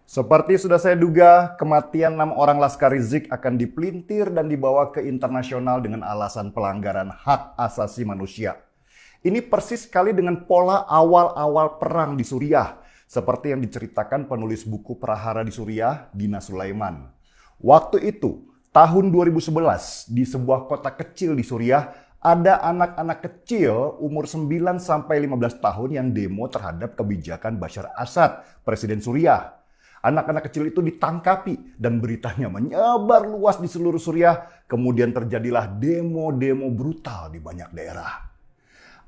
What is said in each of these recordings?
Seperti sudah saya duga, kematian 6 orang Laskar Rizik akan dipelintir dan dibawa ke internasional dengan alasan pelanggaran hak asasi manusia. Ini persis sekali dengan pola awal-awal perang di Suriah, seperti yang diceritakan penulis buku Prahara di Suriah, Dina Sulaiman. Waktu itu, tahun 2011, di sebuah kota kecil di Suriah, ada anak-anak kecil umur 9-15 tahun yang demo terhadap kebijakan Bashar Assad, Presiden Suriah. Anak-anak kecil itu ditangkapi dan beritanya menyebar luas di seluruh Suriah. Kemudian terjadilah demo-demo brutal di banyak daerah.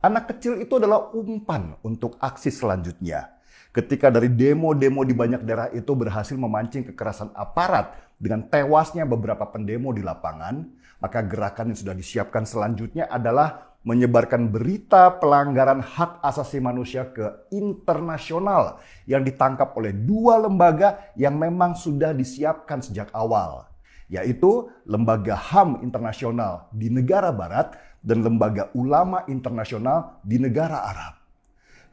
Anak kecil itu adalah umpan untuk aksi selanjutnya. Ketika dari demo-demo di banyak daerah itu berhasil memancing kekerasan aparat dengan tewasnya beberapa pendemo di lapangan, maka gerakan yang sudah disiapkan selanjutnya adalah menyebarkan berita pelanggaran hak asasi manusia ke internasional yang ditangkap oleh dua lembaga yang memang sudah disiapkan sejak awal, yaitu Lembaga HAM Internasional di negara barat dan Lembaga Ulama Internasional di negara Arab.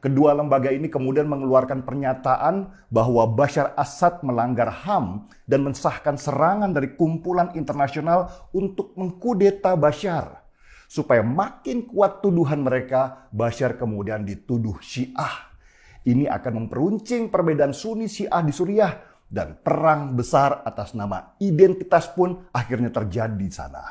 Kedua lembaga ini kemudian mengeluarkan pernyataan bahwa Bashar Assad melanggar HAM dan mensahkan serangan dari kumpulan internasional untuk mengkudeta Bashar. Supaya makin kuat tuduhan mereka, Bashar kemudian dituduh Syiah. Ini akan memperuncing perbedaan Sunni Syiah di Suriah dan perang besar atas nama identitas pun akhirnya terjadi di sana.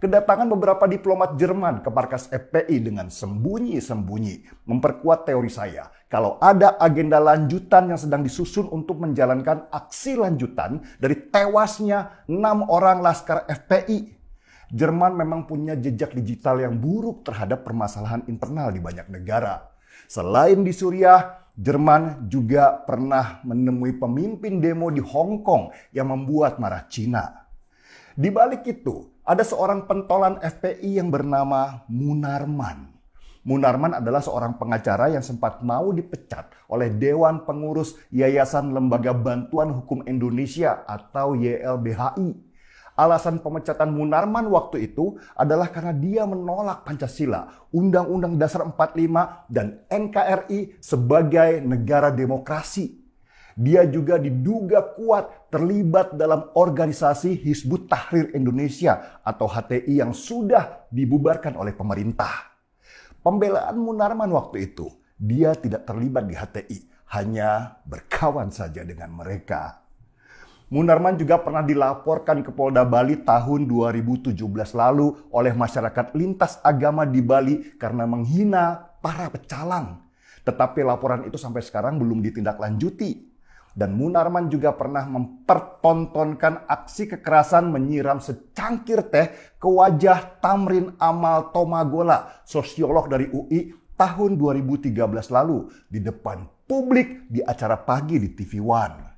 Kedatangan beberapa diplomat Jerman ke markas FPI dengan sembunyi-sembunyi memperkuat teori saya kalau ada agenda lanjutan yang sedang disusun untuk menjalankan aksi lanjutan dari tewasnya 6 orang laskar FPI. Jerman memang punya jejak digital yang buruk terhadap permasalahan internal di banyak negara. Selain di Suriah, Jerman juga pernah menemui pemimpin demo di Hong Kong yang membuat marah Cina. Di balik itu, ada seorang pentolan FPI yang bernama Munarman. Munarman adalah seorang pengacara yang sempat mau dipecat oleh Dewan Pengurus Yayasan Lembaga Bantuan Hukum Indonesia atau YLBHI. Alasan pemecatan Munarman waktu itu adalah karena dia menolak Pancasila, Undang-Undang Dasar 45, dan NKRI sebagai negara demokrasi. Dia juga diduga kuat terlibat dalam organisasi Hizbut Tahrir Indonesia atau HTI yang sudah dibubarkan oleh pemerintah. Pembelaan Munarman waktu itu, dia tidak terlibat di HTI, hanya berkawan saja dengan mereka. Munarman juga pernah dilaporkan ke Polda Bali tahun 2017 lalu oleh masyarakat lintas agama di Bali karena menghina para pecalang. Tetapi laporan itu sampai sekarang belum ditindaklanjuti. Dan Munarman juga pernah mempertontonkan aksi kekerasan menyiram secangkir teh ke wajah Tamrin Amal Tomagola, sosiolog dari UI tahun 2013 lalu di depan publik di acara pagi di TV One.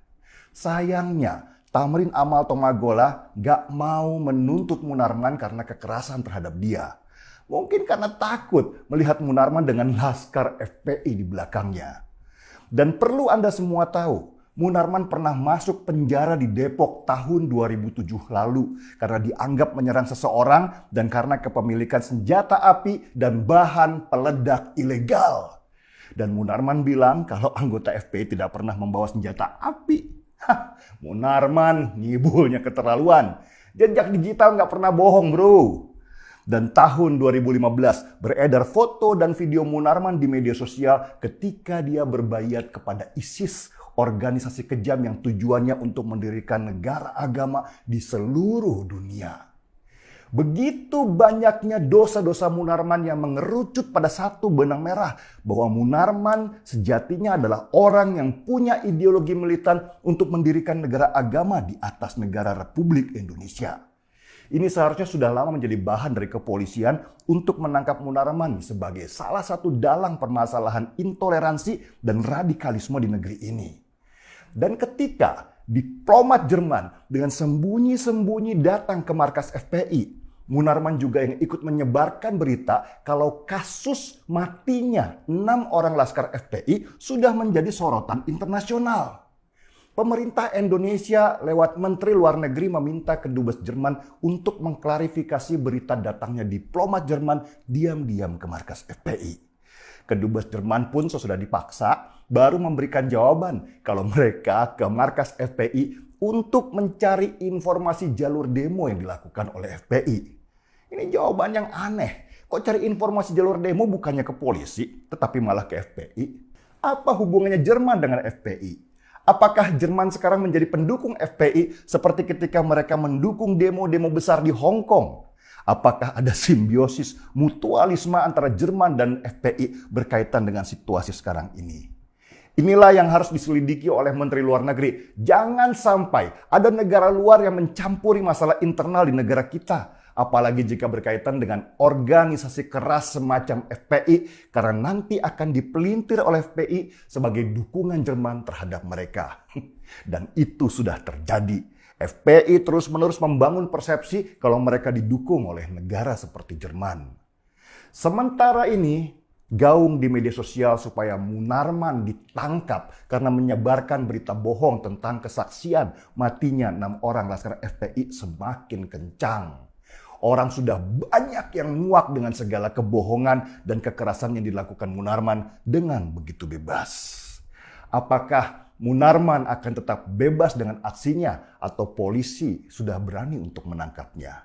Sayangnya, Tamrin Amal Tomagola gak mau menuntut Munarman karena kekerasan terhadap dia. Mungkin karena takut melihat Munarman dengan laskar FPI di belakangnya. Dan perlu Anda semua tahu, Munarman pernah masuk penjara di Depok tahun 2007 lalu karena dianggap menyerang seseorang dan karena kepemilikan senjata api dan bahan peledak ilegal. Dan Munarman bilang kalau anggota FPI tidak pernah membawa senjata api. Munarman ngibulnya keterlaluan. Jejak digital nggak pernah bohong, bro. Dan tahun 2015 beredar foto dan video Munarman di media sosial ketika dia berbayat kepada ISIS, organisasi kejam yang tujuannya untuk mendirikan negara agama di seluruh dunia. Begitu banyaknya dosa-dosa Munarman yang mengerucut pada satu benang merah bahwa Munarman sejatinya adalah orang yang punya ideologi militan untuk mendirikan negara agama di atas negara Republik Indonesia. Ini seharusnya sudah lama menjadi bahan dari kepolisian untuk menangkap Munarman sebagai salah satu dalang permasalahan intoleransi dan radikalisme di negeri ini. Dan ketika diplomat Jerman dengan sembunyi-sembunyi datang ke markas FPI, Munarman juga yang ikut menyebarkan berita kalau kasus matinya 6 orang laskar FPI sudah menjadi sorotan internasional. Pemerintah Indonesia lewat Menteri Luar Negeri meminta kedubes Jerman untuk mengklarifikasi berita datangnya diplomat Jerman diam-diam ke markas FPI. Kedubes Jerman pun sesudah dipaksa baru memberikan jawaban kalau mereka ke markas FPI untuk mencari informasi jalur demo yang dilakukan oleh FPI. Ini jawaban yang aneh. Kok cari informasi jalur demo bukannya ke polisi, tetapi malah ke FPI? Apa hubungannya Jerman dengan FPI? Apakah Jerman sekarang menjadi pendukung FPI seperti ketika mereka mendukung demo-demo besar di Hong Kong? Apakah ada simbiosis mutualisme antara Jerman dan FPI berkaitan dengan situasi sekarang ini? Inilah yang harus diselidiki oleh Menteri Luar Negeri. Jangan sampai ada negara luar yang mencampuri masalah internal di negara kita. Apalagi jika berkaitan dengan organisasi keras semacam FPI, karena nanti akan dipelintir oleh FPI sebagai dukungan Jerman terhadap mereka. Dan itu sudah terjadi. FPI terus-menerus membangun persepsi kalau mereka didukung oleh negara seperti Jerman. Sementara ini, gaung di media sosial supaya Munarman ditangkap karena menyebarkan berita bohong tentang kesaksian matinya 6 orang laskar FPI semakin kencang. Orang sudah banyak yang muak dengan segala kebohongan dan kekerasan yang dilakukan Munarman dengan begitu bebas. Apakah Munarman akan tetap bebas dengan aksinya atau polisi sudah berani untuk menangkapnya?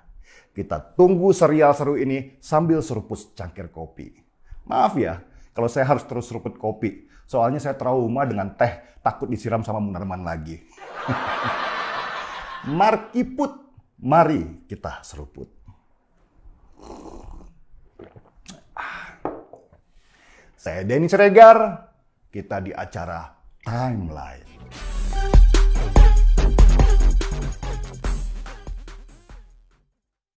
Kita tunggu serial seru ini sambil seruput cangkir kopi. Maaf ya, kalau saya harus terus seruput kopi. Soalnya saya trauma dengan teh, takut disiram sama Munarman lagi. Markiput, mari kita seruput. Saya Denny Siregar, kita di acara Timeline.